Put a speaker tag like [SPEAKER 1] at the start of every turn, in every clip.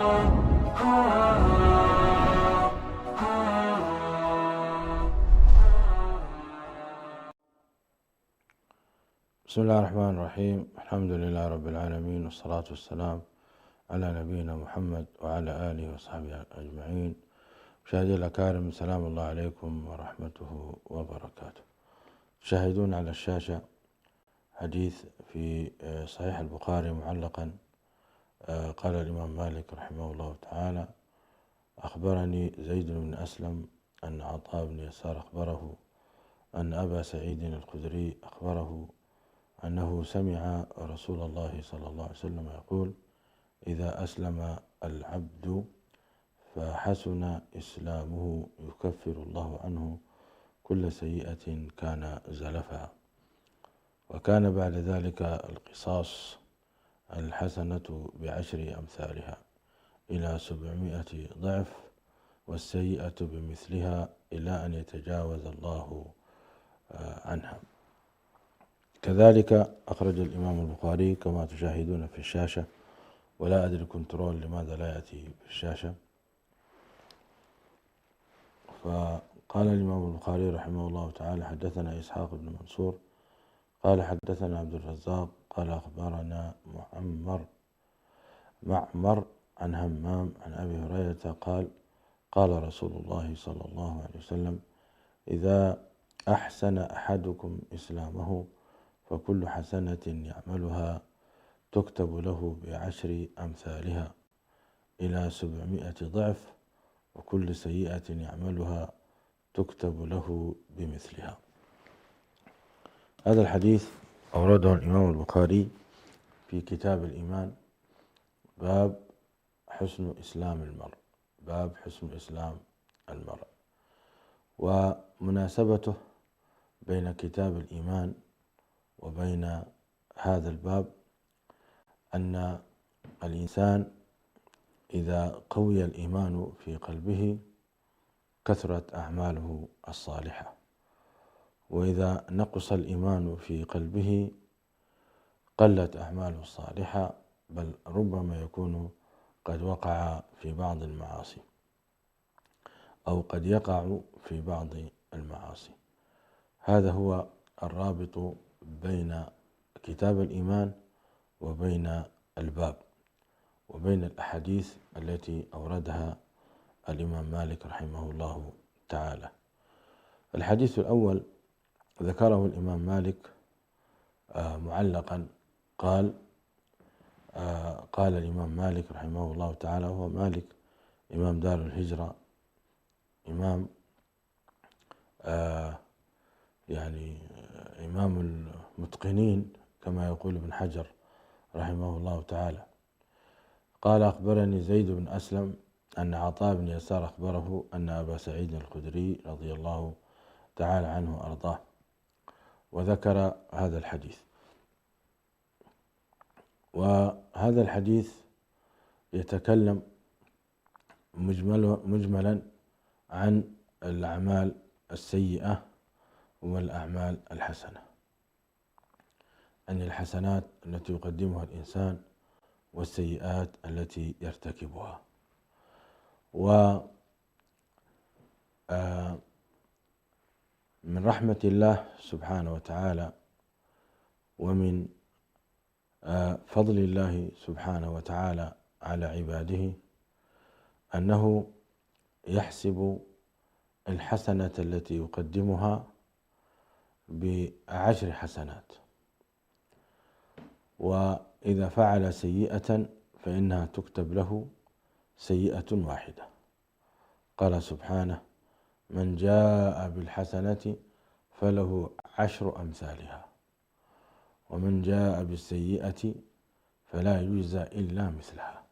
[SPEAKER 1] بسم الله الرحمن الرحيم. الحمد لله رب العالمين، والصلاة والسلام على نبينا محمد وعلى آله وصحبه أجمعين. مشاهدي الأكارم، السلام الله عليكم ورحمته وبركاته. تشاهدون على الشاشة حديث في صحيح البخاري معلقا. قال الإمام مالك رحمه الله تعالى: أخبرني زيد بن أسلم أن عطاء بن يسار أخبره أن أبا سعيد الخدري أخبره أنه سمع رسول الله صلى الله عليه وسلم يقول: إذا أسلم العبد فحسن إسلامه يكفر الله عنه كل سيئة كان زلفها، وكان بعد ذلك القصاص الحسنة ب10 أمثالها إلى 700 ضعف، والسيئة بمثلها إلى أن يتجاوز الله عنها. كذلك أخرج الإمام البخاري كما تشاهدون في الشاشة، ولا أدري كنترول لماذا لا يأتي في الشاشة. فقال الإمام البخاري رحمه الله تعالى: حدثنا إسحاق بن منصور قال حدثنا عبد الرزاق قال أخبرنا معمر عن همام عن أبي هريرة قال: قال رسول الله صلى الله عليه وسلم: إذا أحسن أحدكم إسلامه فكل حسنة يعملها تكتب له ب10 أمثالها إلى 700 ضعف، وكل سيئة يعملها تكتب له بمثلها. هذا الحديث أورده الإمام البخاري في كتاب الإيمان، باب حسن إسلام المرء، باب حسن إسلام المرء. ومناسبته بين كتاب الإيمان وبين هذا الباب أن الإنسان إذا قوي الإيمان في قلبه كثرت أعماله الصالحة، وإذا نقص الإيمان في قلبه قلت أعماله الصالحة، بل ربما يكون قد وقع في بعض المعاصي أو قد يقع في بعض المعاصي. هذا هو الرابط بين كتاب الإيمان وبين الباب وبين الأحاديث التي أوردها الإمام مالك رحمه الله تعالى. الحديث الأول ذكره الإمام مالك معلقا، قال الإمام مالك رحمه الله تعالى، هو مالك إمام دار الهجرة، إمام يعني إمام المتقنين كما يقول ابن حجر رحمه الله تعالى. قال: أخبرني زيد بن أسلم أن عطاء بن يسار أخبره أن أبا سعيد الخدري رضي الله تعالى عنه وأرضاه، وذكر هذا الحديث. وهذا الحديث يتكلم مجملا عن الأعمال السيئة والأعمال الحسنة، عن الحسنات التي يقدمها الإنسان والسيئات التي يرتكبها. ومن رحمة الله سبحانه وتعالى ومن فضل الله سبحانه وتعالى على عباده أنه يحسب الحسنة التي يقدمها ب10 حسنات، وإذا فعل سيئة فإنها تكتب له سيئة واحدة. قال سبحانه: من جاء بالحسنة فله 10 أمثالها، ومن جاء بالسيئة فلا يجزى إلا مثلها.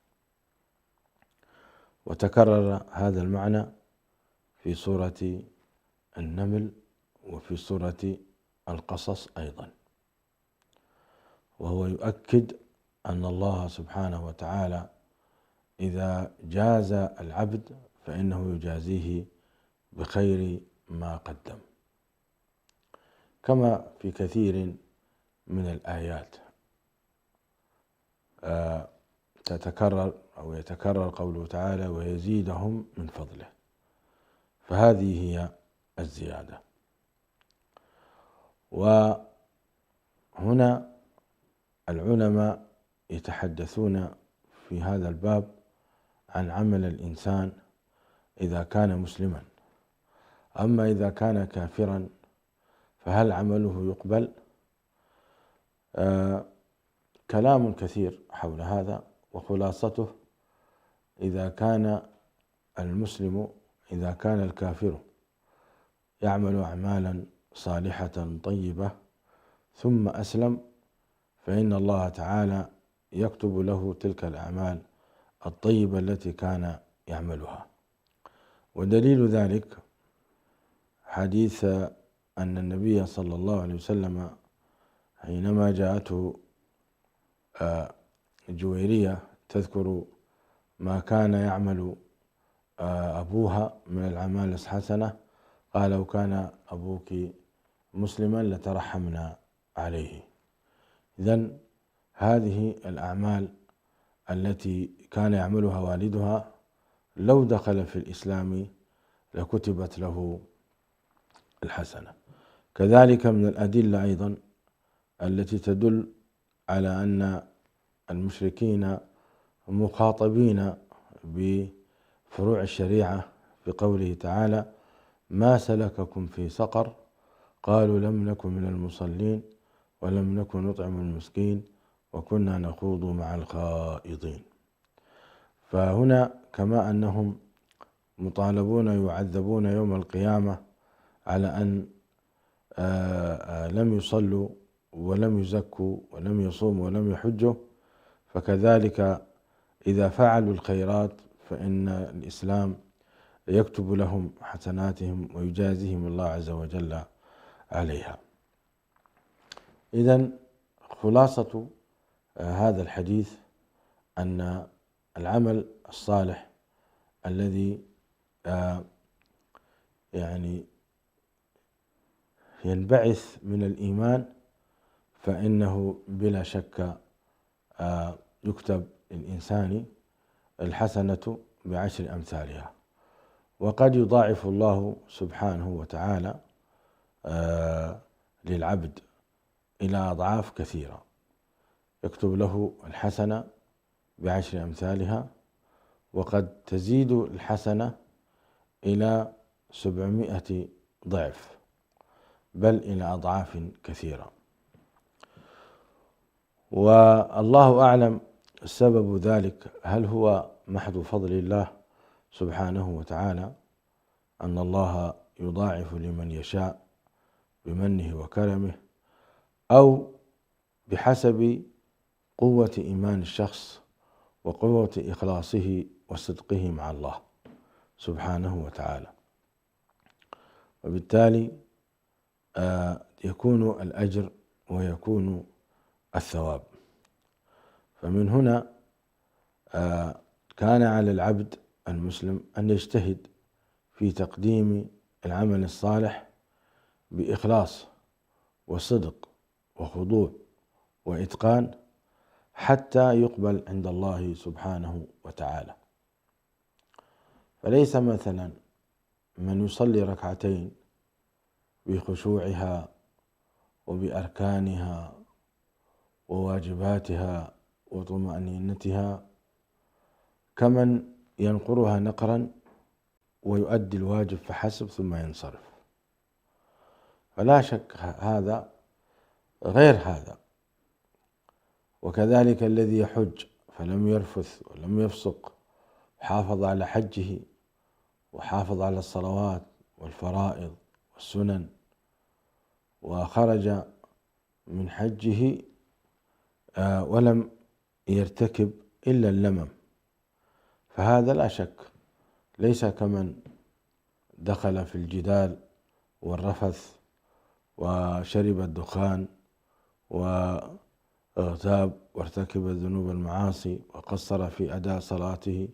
[SPEAKER 1] وتكرر هذا المعنى في سورة النمل وفي سورة القصص أيضا، وهو يؤكد أن الله سبحانه وتعالى إذا جاز العبد فإنه يجازيه بخير ما قدم، كما في كثير من الآيات تتكرر أو يتكرر قوله تعالى ويزيدهم من فضله، فهذه هي الزيادة. وهنا العلماء يتحدثون في هذا الباب عن عمل الإنسان إذا كان مسلما، أما إذا كان كافرا فهل عمله يقبل؟ كلام كثير حول هذا، وخلاصته إذا كان الكافر يعمل أعمالا صالحة طيبة ثم أسلم، فإن الله تعالى يكتب له تلك الأعمال الطيبة التي كان يعملها. ودليل ذلك حديث أن النبي صلى الله عليه وسلم حينما جاءته جويرية تذكر ما كان يعمل أبوها من الأعمال الحسنة، قال لو كان أبوك مسلما لترحمنا عليه. إذن هذه الأعمال التي كان يعملها والدها لو دخل في الإسلام لكتبت له الحسنة. كذلك من الأدلة أيضا التي تدل على أن المشركين مخاطبين بفروع الشريعة في قوله تعالى ما سلككم في سقر قالوا لم نكن من المصلين ولم نكن نطعم المسكين وكنا نخوض مع الخائضين. فهنا كما أنهم مطالبون يعذبون يوم القيامة على أن لم يصلوا ولم يزكوا ولم يصوموا ولم يحجوا، فكذلك إذا فعلوا الخيرات فإن الإسلام يكتب لهم حسناتهم ويجازيهم الله عز وجل عليها. إذن خلاصة هذا الحديث أن العمل الصالح الذي يعني ينبعث من الإيمان فإنه بلا شك يكتب للإنسان الحسنة ب10 أمثالها، وقد يضاعف الله سبحانه وتعالى للعبد إلى أضعاف كثيرة، يكتب له الحسنة ب10 أمثالها، وقد تزيد الحسنة إلى 700 ضعف، بل إلى أضعاف كثيرة. والله أعلم سبب ذلك، هل هو محض فضل الله سبحانه وتعالى أن الله يضاعف لمن يشاء بمنه وكرمه، أو بحسب قوة إيمان الشخص وقوة إخلاصه وصدقه مع الله سبحانه وتعالى، وبالتالي يكون الأجر ويكون الثواب. فمن هنا كان على العبد المسلم أن يجتهد في تقديم العمل الصالح بإخلاص وصدق وخضوع وإتقان حتى يقبل عند الله سبحانه وتعالى. فليس مثلا من يصلي ركعتين بخشوعها وبأركانها وواجباتها وطمأنينتها كمن ينقرها نقرا ويؤدي الواجب فحسب ثم ينصرف، فلا شك هذا غير هذا. وكذلك الذي يحج فلم يرفث ولم يفسق، حافظ على حجه وحافظ على الصلوات والفرائض والسنن، وخرج من حجه ولم يرتكب إلا اللمم، فهذا لا شك ليس كمن دخل في الجدال والرفث وشرب الدخان واغتاب وارتكب الذنوب المعاصي وقصر في أداء صلاته،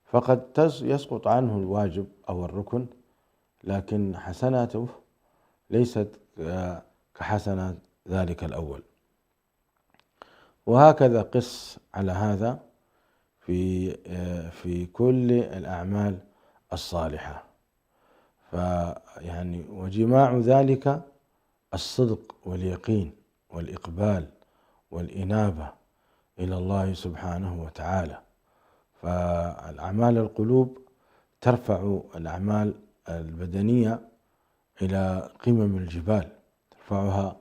[SPEAKER 1] فقد يسقط عنه الواجب أو الركن، لكن حسناته ليست كحسنات ذلك الأول. وهكذا قس على هذا في كل الأعمال الصالحة. فيعني وجماع ذلك الصدق واليقين والإقبال والإنابة إلى الله سبحانه وتعالى. فالأعمال القلوب ترفع الأعمال البدنية إلى قمم الجبال، ترفعها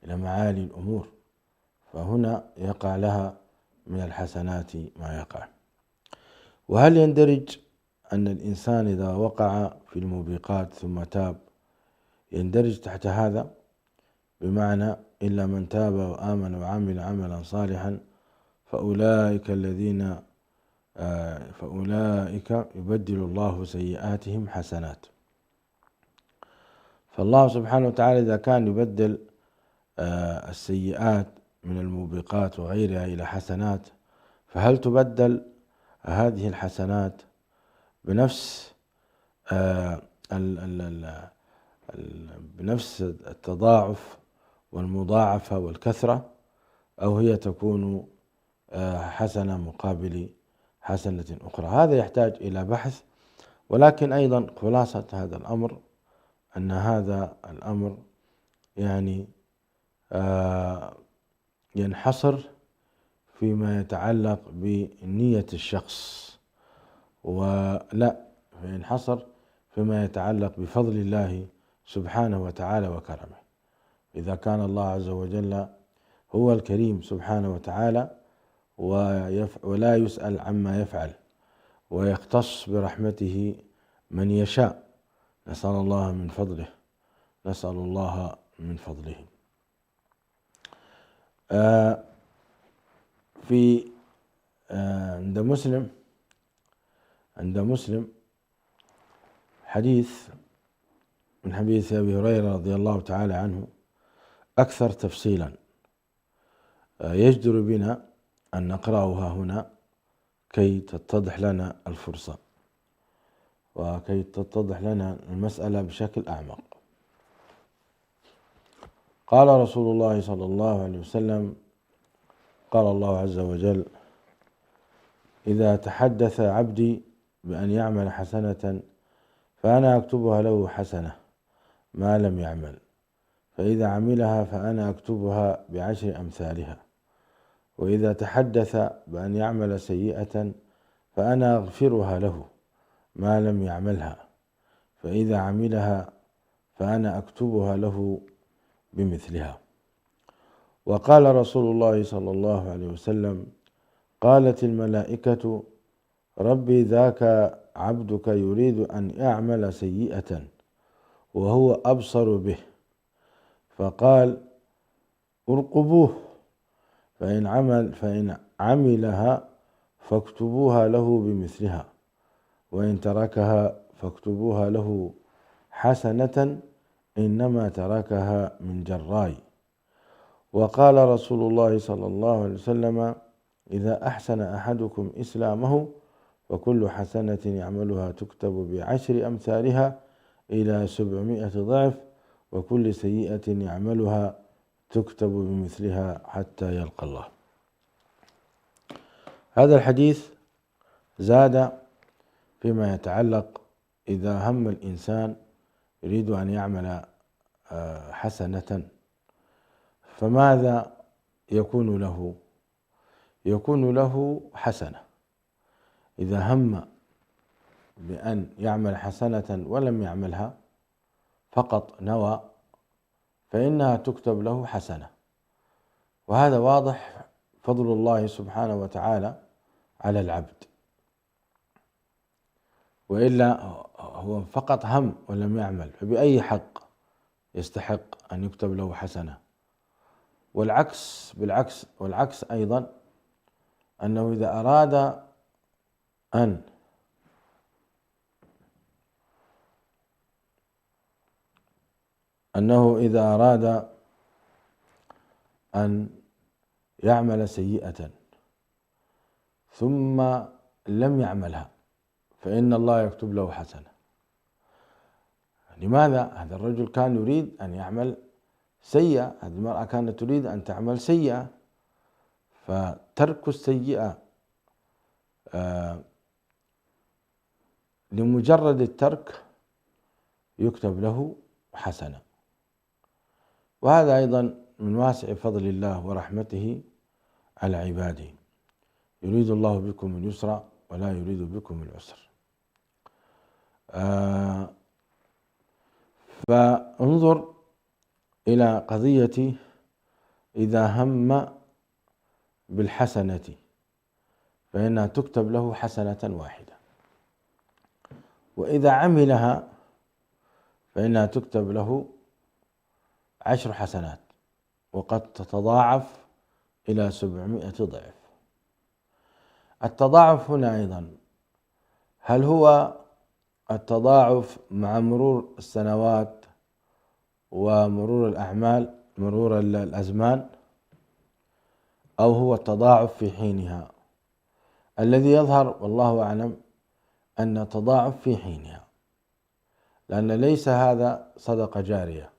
[SPEAKER 1] إلى معالي الأمور، فهنا يقع لها من الحسنات ما يقع. وهل يندرج أن الإنسان إذا وقع في الموبقات ثم تاب يندرج تحت هذا؟ بمعنى إلا من تاب وآمن وعمل عملا صالحا فأولئك يبدل الله سيئاتهم حسنات. فالله سبحانه وتعالى إذا كان يبدل السيئات من الموبقات وغيرها إلى حسنات، فهل تبدل هذه الحسنات بنفس بنفس التضاعف والمضاعفة والكثرة، أو هي تكون حسنة مقابل حسنة أخرى؟ هذا يحتاج إلى بحث، ولكن أيضا خلاصة هذا الأمر أن هذا الأمر يعني ينحصر فيما يتعلق بنية الشخص، ولا ينحصر فيما يتعلق بفضل الله سبحانه وتعالى وكرمه. إذا كان الله عز وجل هو الكريم سبحانه وتعالى ولا يسأل عما يفعل ويختص برحمته من يشاء، نسأل الله من فضله، نسأل الله من فضله. عند مسلم حديث من حديث أبي هريرة رضي الله تعالى عنه أكثر تفصيلا، يجدر بنا أن نقرأها هنا كي تتضح لنا الفرصة وكي تتضح لنا المسألة بشكل أعمق. قال رسول الله صلى الله عليه وسلم: قال الله عز وجل: إذا تحدث عبدي بأن يعمل حسنة فأنا أكتبها له حسنة ما لم يعمل، فإذا عملها فأنا أكتبها ب10 أمثالها، وإذا تحدث بأن يعمل سيئة فأنا أغفرها له ما لم يعملها، فإذا عملها فأنا أكتبها له بمثلها. وقال رسول الله صلى الله عليه وسلم: قالت الملائكة: ربي ذاك عبدك يريد أن يعمل سيئة وهو أبصر به، فقال: ارقبوه، فإن عملها فاكتبوها له بمثلها، وإن تركها فاكتبوها له حسنة إنما تركها من جراي. وقال رسول الله صلى الله عليه وسلم: إذا أحسن أحدكم إسلامه فكل حسنة يعملها تكتب ب10 أمثالها إلى 700 ضعف، وكل سيئة يعملها تكتب بمثلها حتى يلقى الله. هذا الحديث زاد فيما يتعلق إذا هم الإنسان يريد أن يعمل حسنة فماذا يكون له؟ يكون له حسنة. إذا هم بأن يعمل حسنة ولم يعملها فقط نوى فإنها تكتب له حسنة، وهذا واضح فضل الله سبحانه وتعالى على العبد. وإلا هو فقط هم ولم يعمل، فبأي حق يستحق أن يكتب له حسنة؟ والعكس أيضا، أنه إذا أراد أن يعمل سيئة ثم لم يعملها فإن الله يكتب له حسنة. لماذا؟ هذا الرجل كان يريد أن يعمل سيئة، هذه المرأة كانت تريد أن تعمل سيئة، فترك السيئة لمجرد الترك يكتب له حسنة. وهذا أيضا من واسع فضل الله ورحمته على عباده، يريد الله بكم اليسر ولا يريد بكم العسر. فانظر إلى قضية إذا هم بالحسنة فإنها تكتب له حسنة واحدة، وإذا عملها فإنها تكتب له 10 حسنات، وقد تتضاعف إلى 700 ضعف. التضاعف هنا أيضا هل هو التضاعف مع مرور السنوات ومرور الأعمال، مرور الأزمان، أو هو التضاعف في حينها؟ الذي يظهر والله أعلم أن التضاعف في حينها، لأن ليس هذا صدقة جارية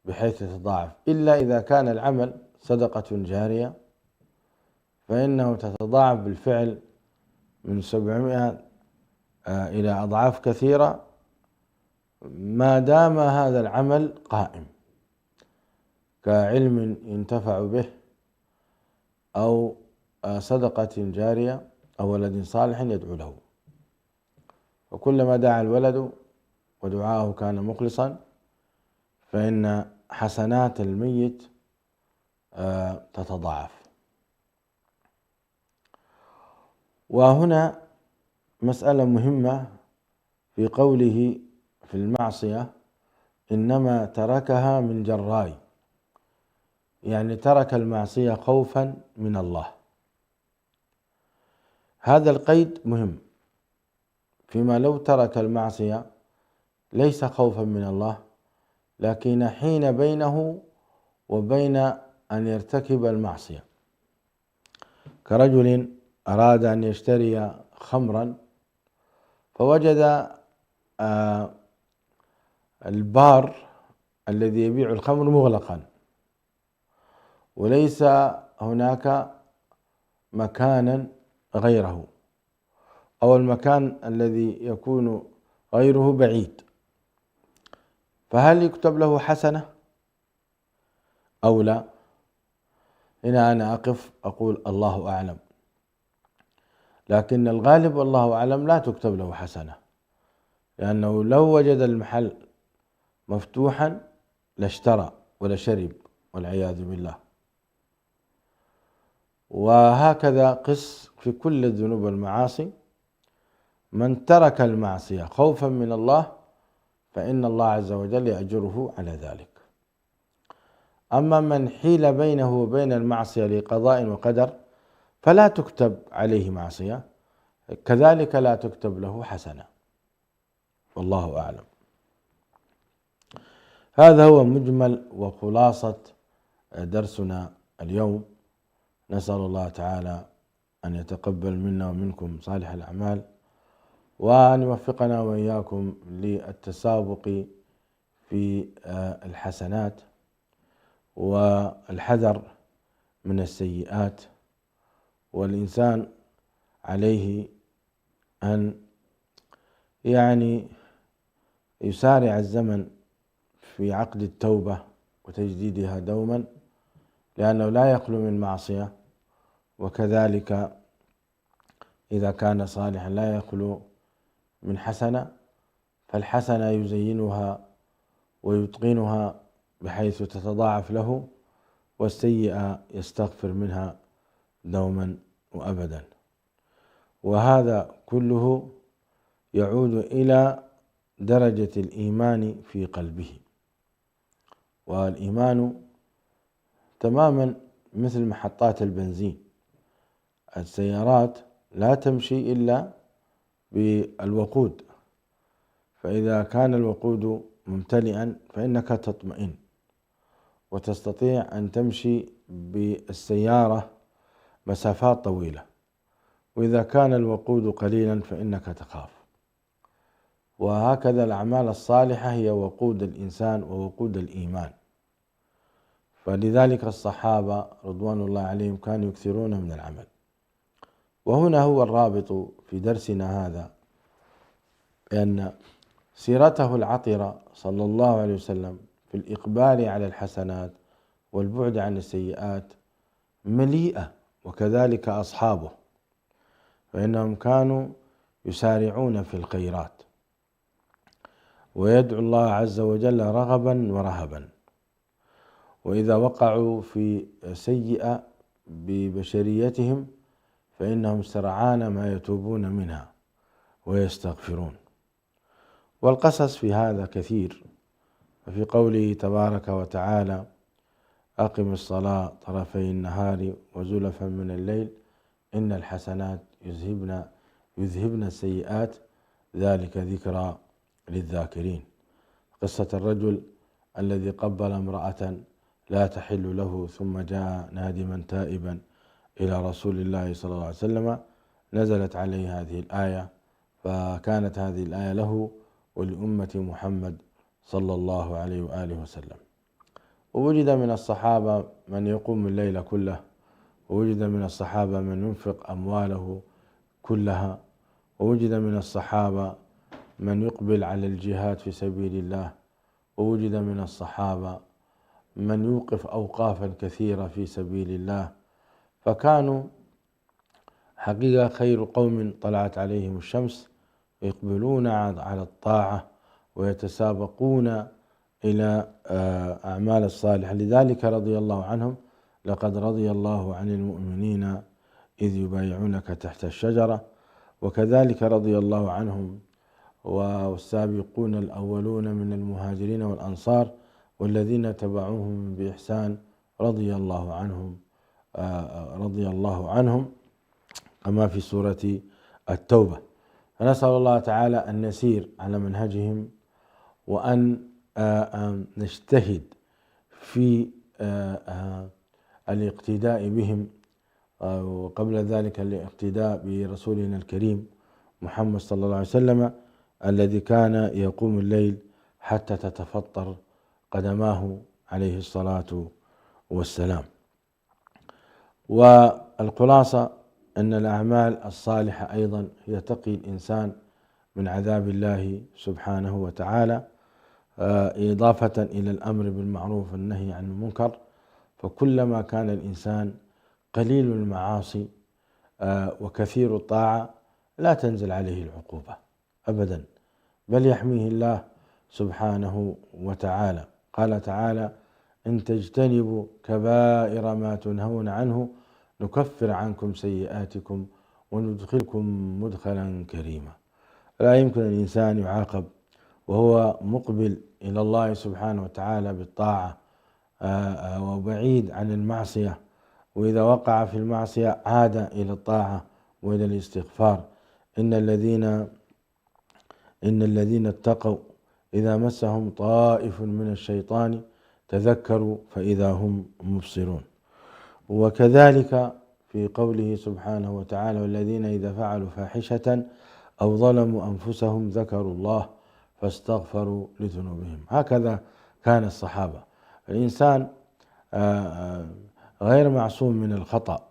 [SPEAKER 1] بحيث يتضاعف، إلا إذا كان العمل صدقة جارية فإنه تتضاعف بالفعل من 700 إلى أضعاف كثيرة ما دام هذا العمل قائم، كعلم ينتفع به أو صدقة جارية أو ولد صالح يدعو له. وكلما دعا الولد ودعاءه كان مخلصا فإن حسنات الميت تتضاعف. وهنا مسألة مهمة في قوله في المعصية إنما تركها من جراي، يعني ترك المعصية خوفا من الله. هذا القيد مهم، فيما لو ترك المعصية ليس خوفا من الله، لكن حين بينه وبين أن يرتكب المعصية، كرجل أراد أن يشتري خمرا فوجد البار الذي يبيع الخمر مغلقا وليس هناك مكانا غيره، أو المكان الذي يكون غيره بعيد، فهل يكتب له حسنة أو لا؟ هنا أنا أقف أقول الله أعلم، لكن الغالب والله أعلم لا تكتب له حسنة، لأنه لو وجد المحل مفتوحا لاشترى ولشرب والعياذ بالله. وهكذا قس في كل الذنوب والمعاصي، من ترك المعصية خوفا من الله فإن الله عز وجل يأجره على ذلك. أما من حيل بينه وبين المعصية لقضاء وقدر فلا تكتب عليه معصية، كذلك لا تكتب له حسنة، والله أعلم. هذا هو مجمل وخلاصة درسنا اليوم. نسأل الله تعالى أن يتقبل منا ومنكم صالح الأعمال، وأن يوفقنا وإياكم للتسابق في الحسنات والحذر من السيئات. والإنسان عليه أن يسارع الزمن في عقد التوبة وتجديدها دوما، لأنه لا يخلو من معصية، وكذلك إذا كان صالحا لا يخلو من حسنة، فالحسنة يزينها ويتقنها بحيث تتضاعف له، والسيئة يستغفر منها دوما وأبدا. وهذا كله يعود إلى درجة الإيمان في قلبه. والإيمان تماما مثل محطات البنزين، السيارات لا تمشي إلا بالوقود، فإذا كان الوقود ممتلئا فإنك تطمئن وتستطيع أن تمشي بالسيارة مسافات طويلة، وإذا كان الوقود قليلا فإنك تخاف. وهكذا الأعمال الصالحة هي وقود الإنسان ووقود الإيمان. فلذلك الصحابة رضوان الله عليهم كانوا يكثرون من العمل، وهنا هو الرابط في درسنا هذا، بأن سيرته العطرة صلى الله عليه وسلم في الإقبال على الحسنات والبعد عن السيئات مليئة، وكذلك أصحابه، فإنهم كانوا يسارعون في الخيرات ويدعو الله عز وجل رغبا ورهبا، وإذا وقعوا في سيئة ببشريتهم فإنهم سرعان ما يتوبون منها ويستغفرون. والقصص في هذا كثير، ففي قوله تبارك وتعالى: أقم الصلاة طرفي النهار وزلفا من الليل إن الحسنات يذهبن السيئات ذلك ذكرى للذاكرين. قصة الرجل الذي قبل امرأة لا تحل له ثم جاء نادما تائبا إلى رسول الله صلى الله عليه وسلم، نزلت عليه هذه الآية، فكانت هذه الآية له ولأمة محمد صلى الله عليه وآله وسلم. ووجد من الصحابة من يقوم الليل كله، ووجد من الصحابة من ينفق أمواله كلها، ووجد من الصحابة من يقبل على الجهاد في سبيل الله، ووجد من الصحابة من يوقف أوقافا كثيرة في سبيل الله، فكانوا حقيقة خير قوم طلعت عليهم الشمس، يقبلون على الطاعة ويتسابقون إلى أعمال الصالحة. لذلك رضي الله عنهم: لقد رضي الله عن المؤمنين إذ يبايعونك تحت الشجرة. وكذلك رضي الله عنهم والسابقون الأولون من المهاجرين والأنصار والذين تبعوهم بإحسان رضي الله عنهم كما في سورة التوبة. فنسأل الله تعالى أن نسير على منهجهم، وأن نجتهد في الاقتداء بهم، وقبل ذلك الاقتداء برسولنا الكريم محمد صلى الله عليه وسلم الذي كان يقوم الليل حتى تتفطر قدماه عليه الصلاة والسلام. والخلاصة أن الأعمال الصالحة أيضا هي تقي الإنسان من عذاب الله سبحانه وتعالى، إضافة إلى الأمر بالمعروف والنهي عن المنكر. فكلما كان الإنسان قليل المعاصي وكثير الطاعة لا تنزل عليه العقوبة أبدا، بل يحميه الله سبحانه وتعالى. قال تعالى: إن تجتنبوا كبائر ما تنهون عنه نكفر عنكم سيئاتكم وندخلكم مدخلا كريما. لا يمكن الإنسان يعاقب وهو مقبل إلى الله سبحانه وتعالى بالطاعة وبعيد عن المعصية، وإذا وقع في المعصية عاد إلى الطاعة وإلى الاستغفار. إن الذين اتقوا إذا مسهم طائف من الشيطان تذكروا فإذا هم مبصرون. وكذلك في قوله سبحانه وتعالى: والذين إذا فعلوا فاحشة أو ظلموا أنفسهم ذكروا الله فاستغفروا لذنوبهم. هكذا كان الصحابة. الإنسان غير معصوم من الخطأ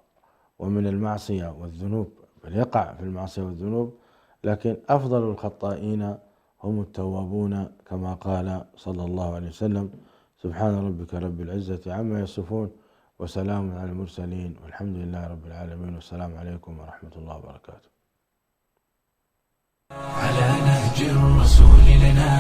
[SPEAKER 1] ومن المعصية والذنوب، بل يقع في المعصية والذنوب، لكن أفضل الخطائين هم التوابون كما قال صلى الله عليه وسلم: سبحان ربك رب العزة عما يصفون وسلام على المرسلين والحمد لله رب العالمين، والسلام عليكم ورحمة الله وبركاته.
[SPEAKER 2] على نهج الرسول لنا